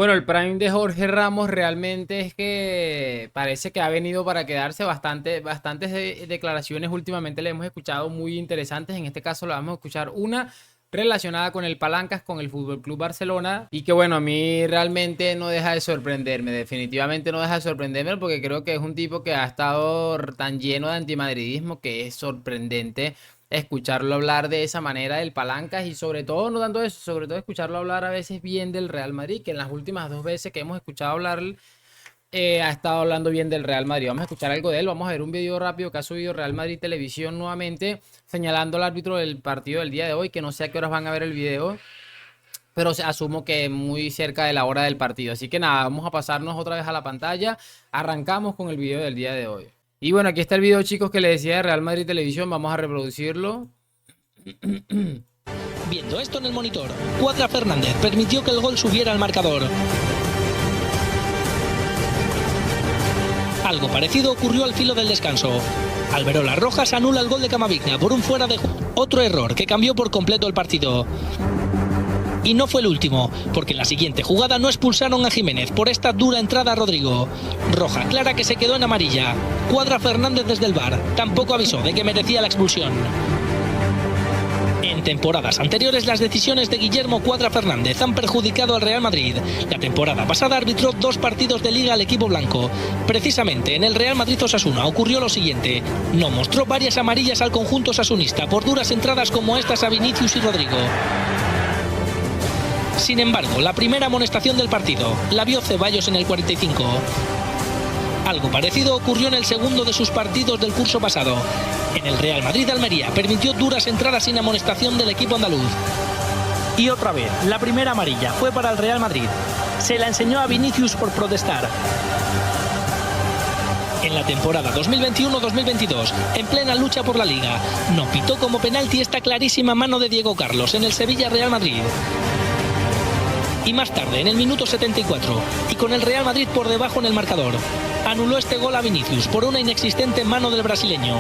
Bueno, el prime de Jorge Ramos realmente es que parece que ha venido para quedarse bastantes declaraciones últimamente le hemos escuchado muy interesantes. En este caso la vamos a escuchar una relacionada con el Palancas, con el Fútbol Club Barcelona y que bueno, a mí realmente no deja de sorprenderme, definitivamente no deja de sorprenderme porque creo que es un tipo que ha estado tan lleno de antimadridismo que es sorprendente escucharlo hablar de esa manera del Palancas y sobre todo, no tanto eso, sobre todo escucharlo hablar a veces bien del Real Madrid, que en las últimas dos veces que hemos escuchado hablar ha estado hablando bien del Real Madrid. Vamos a escuchar algo de él, vamos a ver un video rápido que ha subido Real Madrid Televisión nuevamente, señalando al árbitro del partido del día de hoy, que no sé a qué horas van a ver el video, pero asumo que muy cerca de la hora del partido. Así que nada, vamos a pasarnos otra vez a la pantalla, arrancamos con el video del día de hoy. Y bueno, aquí está el video, chicos, que les decía de Real Madrid Televisión, vamos a reproducirlo. Viendo esto en el monitor, Cuadra Fernández permitió que el gol subiera al marcador. Algo parecido ocurrió al filo del descanso. Alberola Rojas anula el gol de Camavinga por un fuera de juego. Otro error que cambió por completo el partido. Y no fue el último, porque en la siguiente jugada no expulsaron a Jiménez por esta dura entrada a Rodrigo. Roja clara que se quedó en amarilla. Cuadra Fernández desde el VAR tampoco avisó de que merecía la expulsión. En temporadas anteriores, las decisiones de Guillermo Cuadra Fernández han perjudicado al Real Madrid. La temporada pasada arbitró 2 partidos de liga al equipo blanco. Precisamente en el Real Madrid-Osasuna ocurrió lo siguiente. No mostró varias amarillas al conjunto osasunista por duras entradas como estas a Vinicius y Rodrigo. Sin embargo, la primera amonestación del partido la vio Ceballos en el 45. Algo parecido ocurrió en el segundo de sus partidos del curso pasado. En el Real Madrid-Almería permitió duras entradas sin amonestación del equipo andaluz. Y otra vez, la primera amarilla fue para el Real Madrid. Se la enseñó a Vinicius por protestar. En la temporada 2021-2022, en plena lucha por la Liga, no pitó como penalti esta clarísima mano de Diego Carlos en el Sevilla-Real Madrid. Y más tarde, en el minuto 74, y con el Real Madrid por debajo en el marcador, anuló este gol a Vinicius por una inexistente mano del brasileño.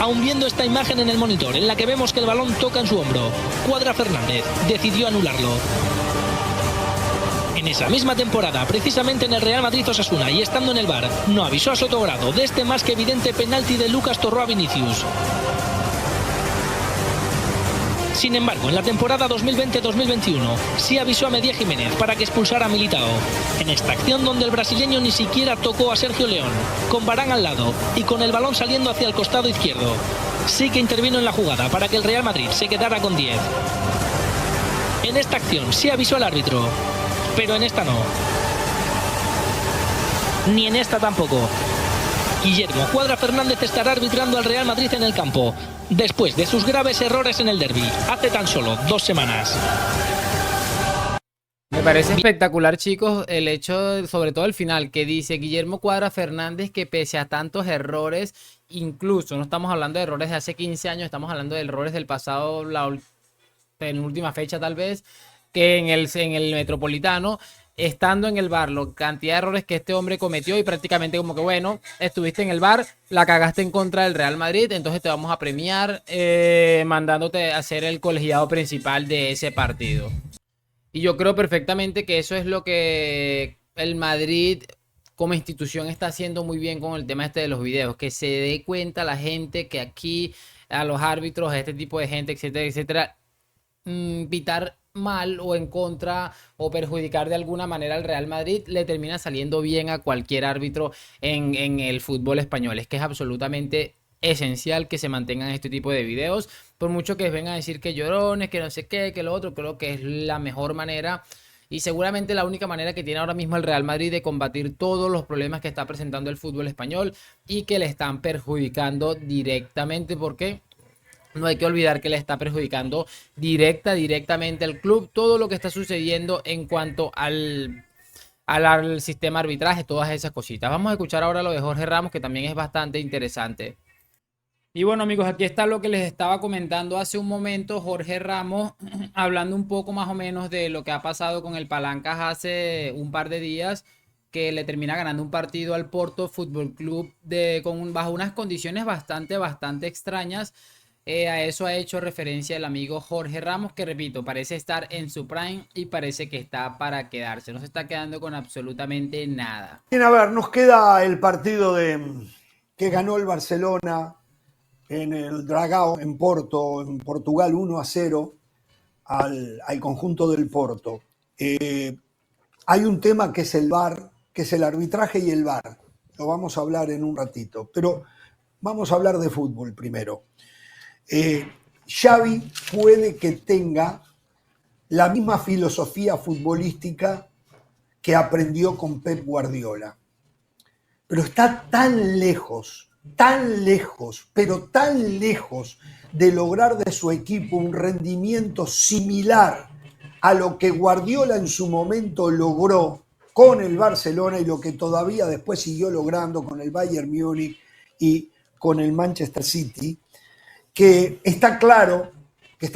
Aún viendo esta imagen en el monitor, en la que vemos que el balón toca en su hombro, Cuadra Fernández decidió anularlo. En esa misma temporada, precisamente en el Real Madrid-Osasuna y estando en el VAR, no avisó a Sotogrado de este más que evidente penalti de Lucas Torró a Vinicius. Sin embargo, en la temporada 2020-2021 sí avisó a Medía Jiménez para que expulsara a Militao. En esta acción donde el brasileño ni siquiera tocó a Sergio León, con Varane al lado y con el balón saliendo hacia el costado izquierdo. Sí que intervino en la jugada para que el Real Madrid se quedara con 10. En esta acción sí avisó al árbitro, pero en esta no. Ni en esta tampoco. Guillermo Cuadra Fernández estará arbitrando al Real Madrid en el campo, después de sus graves errores en el derbi, hace tan solo 2 semanas. Me parece espectacular, chicos, el hecho, sobre todo el final, que dice Guillermo Cuadra Fernández que pese a tantos errores, incluso no estamos hablando de errores de hace 15 años, estamos hablando de errores del pasado, en última fecha tal vez, que en el Metropolitano, estando en el VAR, la cantidad de errores que este hombre cometió y prácticamente como que bueno, estuviste en el VAR, la cagaste en contra del Real Madrid, entonces te vamos a premiar mandándote a ser el colegiado principal de ese partido. Y yo creo perfectamente que eso es lo que el Madrid como institución está haciendo muy bien con el tema este de los videos, que se dé cuenta la gente que aquí a los árbitros, a este tipo de gente, etcétera, etcétera, pitar mal o en contra o perjudicar de alguna manera al Real Madrid le termina saliendo bien a cualquier árbitro en el fútbol español. Es que es absolutamente esencial que se mantengan este tipo de videos, por mucho que vengan a decir que llorones, que no sé qué, que lo otro, creo que es la mejor manera y seguramente la única manera que tiene ahora mismo el Real Madrid de combatir todos los problemas que está presentando el fútbol español y que le están perjudicando directamente porque no hay que olvidar que le está perjudicando directamente al club todo lo que está sucediendo en cuanto al sistema de arbitraje, todas esas cositas. Vamos a escuchar ahora lo de Jorge Ramos, que también es bastante interesante. Y bueno, amigos, aquí está lo que les estaba comentando hace un momento Jorge Ramos, hablando un poco más o menos de lo que ha pasado con el Palancas hace un par de días, que le termina ganando un partido al Porto Fútbol Club bajo unas condiciones bastante extrañas. A eso ha hecho referencia el amigo Jorge Ramos, que repito, parece estar en su prime y parece que está para quedarse. No se está quedando con absolutamente nada. Bien, a ver, nos queda el partido que ganó el Barcelona en el Dragao, en Porto, en Portugal, 1-0 al conjunto del Porto. Hay un tema que es el VAR, que es el arbitraje y el VAR. Lo vamos a hablar en un ratito, pero vamos a hablar de fútbol primero. Xavi puede que tenga la misma filosofía futbolística que aprendió con Pep Guardiola, pero está tan lejos, pero tan lejos de lograr de su equipo un rendimiento similar a lo que Guardiola en su momento logró con el Barcelona y lo que todavía después siguió logrando con el Bayern Múnich y con el Manchester City, que está claro que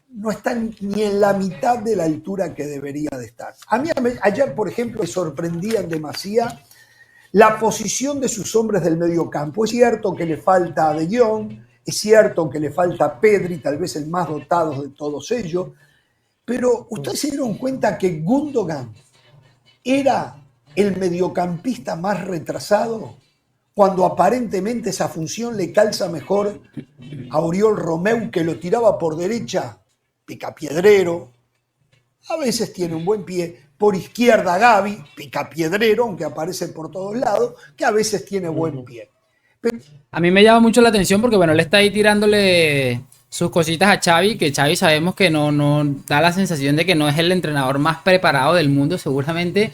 no está ni en la mitad de la altura que debería de estar. A mí ayer, por ejemplo, me sorprendía en demasía la posición de sus hombres del medio campo. Es cierto que le falta a De Jong, es cierto que le falta a Pedri, tal vez el más dotado de todos ellos, pero ustedes se dieron cuenta que Gundogan era el mediocampista más retrasado, cuando aparentemente esa función le calza mejor a Oriol Romeu, que lo tiraba por derecha, picapiedrero, a veces tiene un buen pie, por izquierda Gavi, picapiedrero, aunque aparece por todos lados, que a veces tiene buen pie. Pero a mí me llama mucho la atención porque, bueno, él está ahí tirándole sus cositas a Xavi, que Xavi sabemos que no da la sensación de que no es el entrenador más preparado del mundo, seguramente.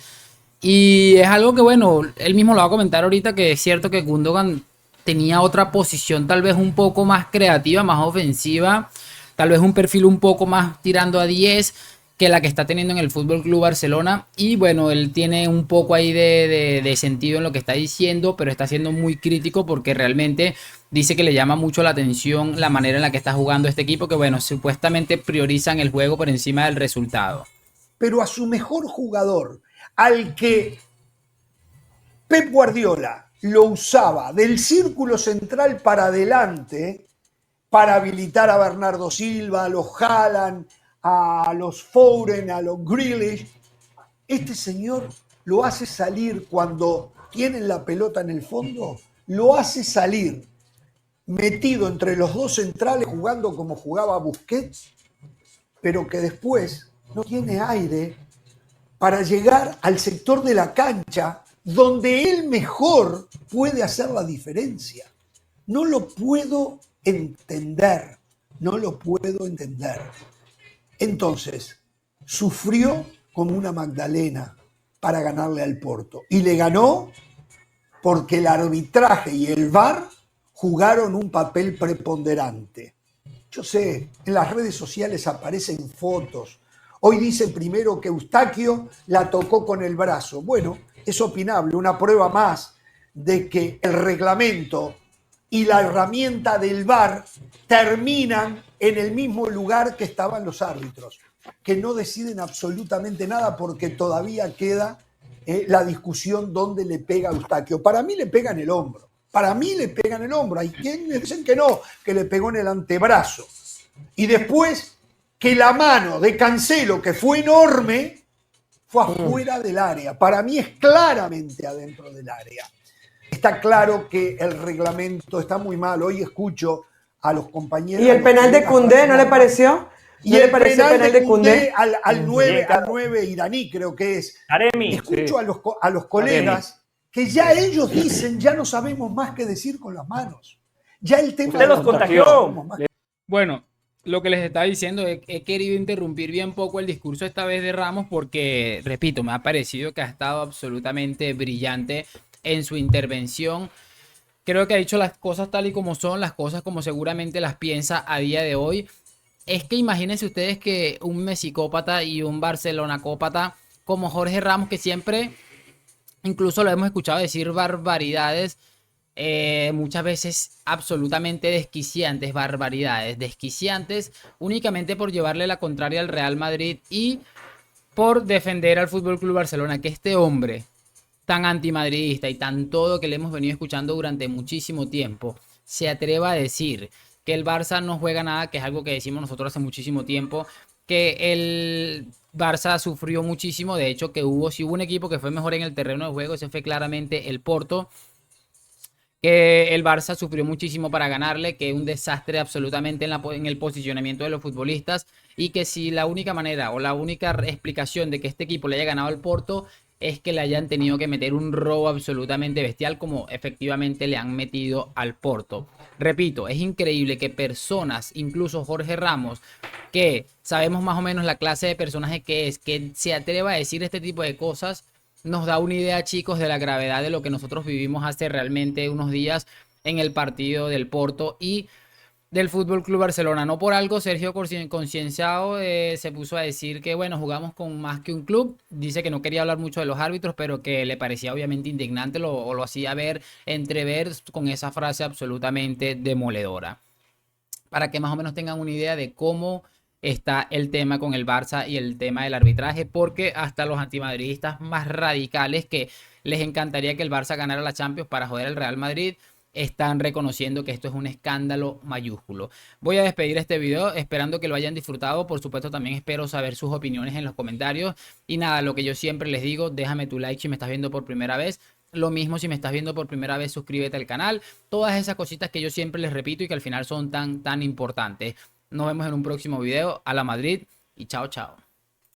Y es algo que, bueno, él mismo lo va a comentar ahorita, que es cierto que Gundogan tenía otra posición tal vez un poco más creativa, más ofensiva, tal vez un perfil un poco más tirando a 10 que la que está teniendo en el Fútbol Club Barcelona. Y bueno, él tiene un poco ahí de sentido en lo que está diciendo, pero está siendo muy crítico porque realmente dice que le llama mucho la atención la manera en la que está jugando este equipo, que bueno, supuestamente priorizan el juego por encima del resultado. Pero a su mejor jugador, al que Pep Guardiola lo usaba del círculo central para adelante para habilitar a Bernardo Silva, a los Haaland, a los Foden, a los Grealish, este señor lo hace salir cuando tienen la pelota en el fondo, lo hace salir metido entre los dos centrales jugando como jugaba Busquets, pero que después no tiene aire para llegar al sector de la cancha donde él mejor puede hacer la diferencia. No lo puedo entender, no lo puedo entender. Entonces, sufrió como una Magdalena para ganarle al Porto. Y le ganó porque el arbitraje y el VAR jugaron un papel preponderante. Yo sé, en las redes sociales aparecen fotos. Hoy dicen primero que Eustaquio la tocó con el brazo. Bueno, es opinable, una prueba más de que el reglamento y la herramienta del VAR terminan en el mismo lugar que estaban los árbitros, que no deciden absolutamente nada porque todavía queda la discusión dónde le pega a Eustaquio. Para mí le pega en el hombro. Para mí le pega en el hombro. Hay quienes dicen que no, que le pegó en el antebrazo. Y después que la mano de Cancelo, que fue enorme, fue afuera del área. Para mí es claramente adentro del área. Está claro que el reglamento está muy mal. Hoy escucho a los compañeros. ¿Y el penal de Koundé no le pareció? Y el penal de Koundé al 9 iraní, creo que es. Taremi, escucho sí. a los colegas que ya ellos dicen, ya no sabemos más qué decir con las manos. Ya el tema usted los contagió. Bueno, lo que les estaba diciendo, he querido interrumpir bien poco el discurso esta vez de Ramos porque, repito, me ha parecido que ha estado absolutamente brillante en su intervención. Creo que ha dicho las cosas tal y como son, las cosas como seguramente las piensa a día de hoy. Es que imagínense ustedes que un mexicópata y un barcelonacópata como Jorge Ramos, que siempre, incluso lo hemos escuchado decir barbaridades, muchas veces absolutamente desquiciantes, barbaridades, desquiciantes, únicamente por llevarle la contraria al Real Madrid y por defender al Fútbol Club Barcelona, que este hombre tan antimadridista y tan todo que le hemos venido escuchando durante muchísimo tiempo, se atreva a decir que el Barça no juega nada, que es algo que decimos nosotros hace muchísimo tiempo, que el Barça sufrió muchísimo, de hecho que si hubo un equipo que fue mejor en el terreno de juego, ese fue claramente el Porto, que el Barça sufrió muchísimo para ganarle, que un desastre absolutamente en el posicionamiento de los futbolistas, y que si la única manera o la única explicación de que este equipo le haya ganado al Porto es que le hayan tenido que meter un robo absolutamente bestial como efectivamente le han metido al Porto. Repito, es increíble que personas, incluso Jorge Ramos, que sabemos más o menos la clase de personaje que es, que se atreva a decir este tipo de cosas, nos da una idea, chicos, de la gravedad de lo que nosotros vivimos hace realmente unos días en el partido del Porto y del Fútbol Club Barcelona. No por algo Sergio Concienciao se puso a decir que, bueno, jugamos con más que un club. Dice que no quería hablar mucho de los árbitros, pero que le parecía obviamente indignante, o lo hacía entrever con esa frase absolutamente demoledora. Para que más o menos tengan una idea de cómo está el tema con el Barça y el tema del arbitraje, porque hasta los antimadridistas más radicales que les encantaría que el Barça ganara la Champions para joder al Real Madrid, están reconociendo que esto es un escándalo mayúsculo. Voy a despedir este video esperando que lo hayan disfrutado. Por supuesto, también espero saber sus opiniones en los comentarios. Y nada, lo que yo siempre les digo, déjame tu like si me estás viendo por primera vez. Lo mismo si me estás viendo por primera vez, suscríbete al canal. Todas esas cositas que yo siempre les repito y que al final son tan importantes. Nos vemos en un próximo video. A la Madrid y chao, chao.